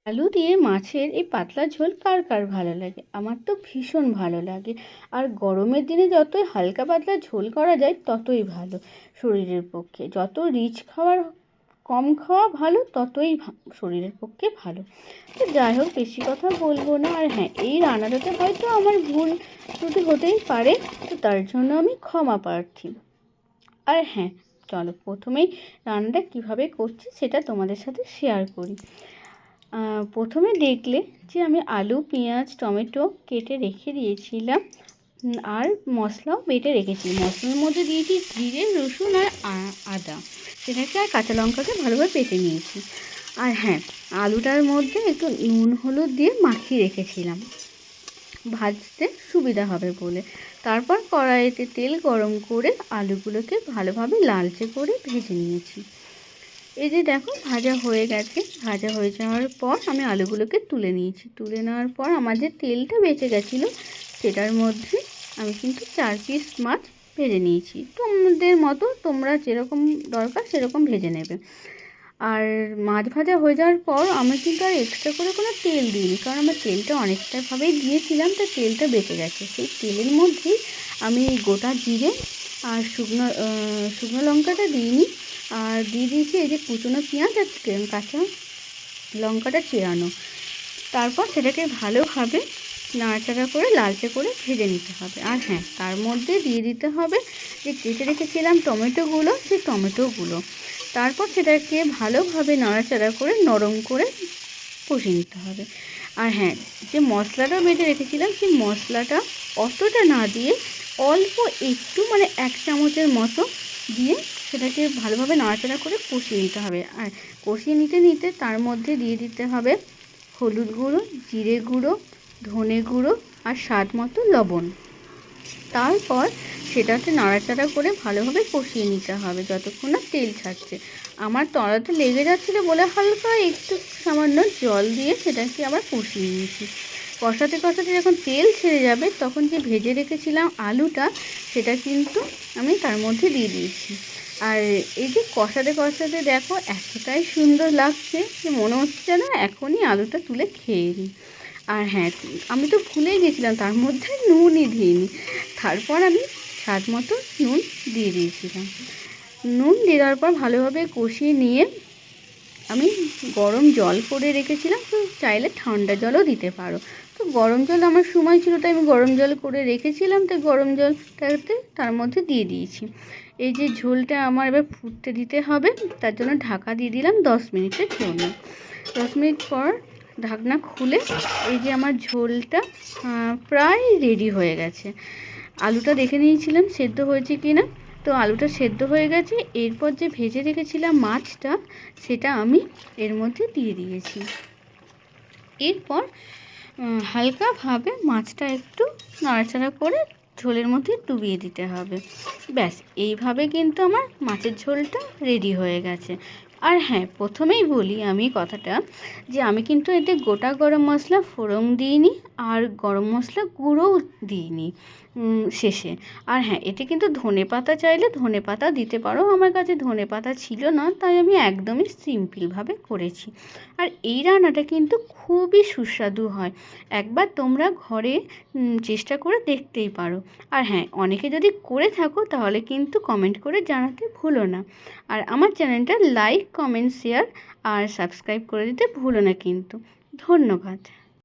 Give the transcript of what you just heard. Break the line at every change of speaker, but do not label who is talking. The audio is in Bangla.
আলু দিয়ে মাছের এই পাতলা ঝোল কার কার ভালো লাগে? আমার তো ভীষণ ভালো লাগে। আর গরমের দিনে যতই হালকা পাতলা ঝোল করা যায় ততই ভালো শরীরের পক্ষে। যত রিচ খাবার কম খাওয়া ভালো, ততই শরীরের পক্ষে ভালো। তো যাই হোক, বেশি কথা বলবো না। আর হ্যাঁ, এই রান্নাটাতে হয়তো আমার ভুল ত্রুটি হতেই পারে, তো তার জন্য আমি ক্ষমা প্রার্থী। আর হ্যাঁ, চলো প্রথমেই রান্নাটা কীভাবে করছি সেটা তোমাদের সাথে শেয়ার করি। প্রথমে দেখলে যে আমি আলু, পেঁয়াজ, টমেটো কেটে রেখে দিয়েছিলাম, আর মশলাও বেটে রেখেছি। মশলার মধ্যে দিয়েছি জিরে, রসুন আর আদা, সেটাকে আর কাঁচা লঙ্কাকে ভালোভাবে বেটে নিয়েছি। আর হ্যাঁ, আলুটার মধ্যে একটু নুন হলুদ দিয়ে মাখিয়ে রেখেছিলাম ভাজতে সুবিধা হবে বলে। তারপর কড়াইতে তেল গরম করে আলুগুলোকে ভালোভাবে লালচে করে ভেজে নিয়েছি। এই যে দেখো, ভাজা হয়ে গেছে। ভাজা হয়ে যাওয়ার পর আমি আলুগুলোকে তুলে নিয়েছি। তুলে নেওয়ার পর আমার যে তেলটা বেঁচে গেছিলো সেটার মধ্যে আমি কিন্তু 4 পিস মাছ ভেজে নিয়েছি। তোমাদের মতো তোমরা যেরকম দরকার সেরকম ভেজে নেবে। আর মাছ ভাজা হয়ে যাওয়ার পর আমি কিন্তু আর এক্সট্রা করে কোনো তেল দিইনি, কারণ আমার তেলটা অনেকটাভাবেই দিয়েছিলাম, তো তেলটা বেঁচে গেছে। সেই তেলের মধ্যেই আমি গোটা জিরে আর শুকনো লঙ্কাটা দিইনি, আর দিয়ে দিয়েছি এই যে কুচনো পেঁয়াজ আর কাঁচা লঙ্কাটা চেরানো। তারপর সেটাকে ভালোভাবে নাড়াচাড়া করে লালচে করে ভেজে নিতে হবে। আর হ্যাঁ, তার মধ্যে দিয়ে দিতে হবে যে কেটে রেখেছিলাম টমেটোগুলো, সেই টমেটোগুলো। তারপর সেটাকে ভালোভাবে নাড়াচাড়া করে নরম করে কষিয়ে নিতে হবে। আর হ্যাঁ, যে মশলাটা বেটে রেখেছিলাম সেই মশলাটা অতটা না দিয়ে অল্প একটু, মানে 1 চামচের মতো দিয়ে সেটাকে ভালোভাবে নাড়াচাড়া করে কষিয়ে নিতে হবে। আর কষিয়ে নিতে নিতে তার মধ্যে দিয়ে দিতে হবে হলুদ গুঁড়ো, জিরে গুঁড়ো, ধনে গুঁড়ো আর স্বাদ মতো লবণ। তারপর সেটাতে নাড়াচাড়া করে ভালোভাবে কষিয়ে নিতে হবে যতক্ষণ না তেল ছাড়ছে। আমার তলাতে লেগে যাচ্ছিলো বলে হালকা একটু সামান্য জল দিয়ে সেটাকে আবার কষিয়ে নিয়েছি। কষাতে কষাতে যখন তেল ছেড়ে যাবে তখন যে ভেজে রেখেছিলাম আলুটা, সেটা কিন্তু আমি তার মধ্যে দিয়ে দিয়েছি। আর এই যে কষাতে কষাতে দেখো এতটাই সুন্দর লাগছে যে মনে হচ্ছে যেন এখনই আলুটা তুলে খেয়ে নিই। আর হ্যাঁ, আমি তো ভুলেই গেছিলাম তার মধ্যে নুনই দিইনি। তারপর আমি স্বাদ মতো নুন দিয়ে দিয়েছিলাম। নুন দিয়ে দেওয়ার পর ভালোভাবে কষিয়ে নিয়ে আমি গরম জল করে রেখেছিলাম, তো চাইলে ঠান্ডা জলও দিতে পারো। তো গরম জল আমার সময় ছিল তাই আমি গরম জল করে রেখেছিলাম, তাই গরম জলটাতে তার মধ্যে দিয়ে দিয়েছি। এই যে ঝোলটা আমার এবার ফুটতে দিতে হবে, তার জন্য ঢাকা দিয়ে দিলাম 10 মিনিটের জন্য। 10 মিনিট পর ঢাকনা খুলে এই যে আমার ঝোলটা প্রায় রেডি হয়ে গেছে। আলুটা দেখে নিয়েছিলাম সেদ্ধ হয়েছে কি না, তো আলুটা সেদ্ধ হয়ে গেছে। এরপর যে ভেজে রেখেছিলাম মাছটা, সেটা আমি এর মধ্যে দিয়ে দিয়েছি। এরপর হালকাভাবে মাছটা একটু নাড়াচাড়া করে ঝোলের মধ্যে ডুবিয়ে দিতে হবে। ব্যাস, এইভাবে কিন্তু আমার মাছের ঝোলটা রেডি হয়ে গেছে। আর হ্যাঁ, প্রথমেই বলি আমি কথাটা, যে আমি কিন্তু এতে গোটা গরম মশলা ফোড়ন দিইনি, আর গরম মশলা গুঁড়োও দিইনি শেষে। আর হ্যাঁ, এতে কিন্তু ধনেপাতা চাইলে ধনেপাতা দিতে পারো। আমার কাছে ধনেপাতা ছিল না, তাই আমি একদমই সিম্পলভাবে করেছি। আর এই রান্নাটা কিন্তু খুবই সুস্বাদু হয়। একবার তোমরা ঘরে চেষ্টা করে দেখতেই পারো। আর হ্যাঁ, অনেকে যদি করে থাকো তাহলে কিন্তু কমেন্ট করে জানাতে ভুলো না। আর আমার চ্যানেলটা লাইক, কমেন্ট, শেয়ার আর সাবস্ক্রাইব করে দিতে ভুলো না কিন্তু। ধন্যবাদ।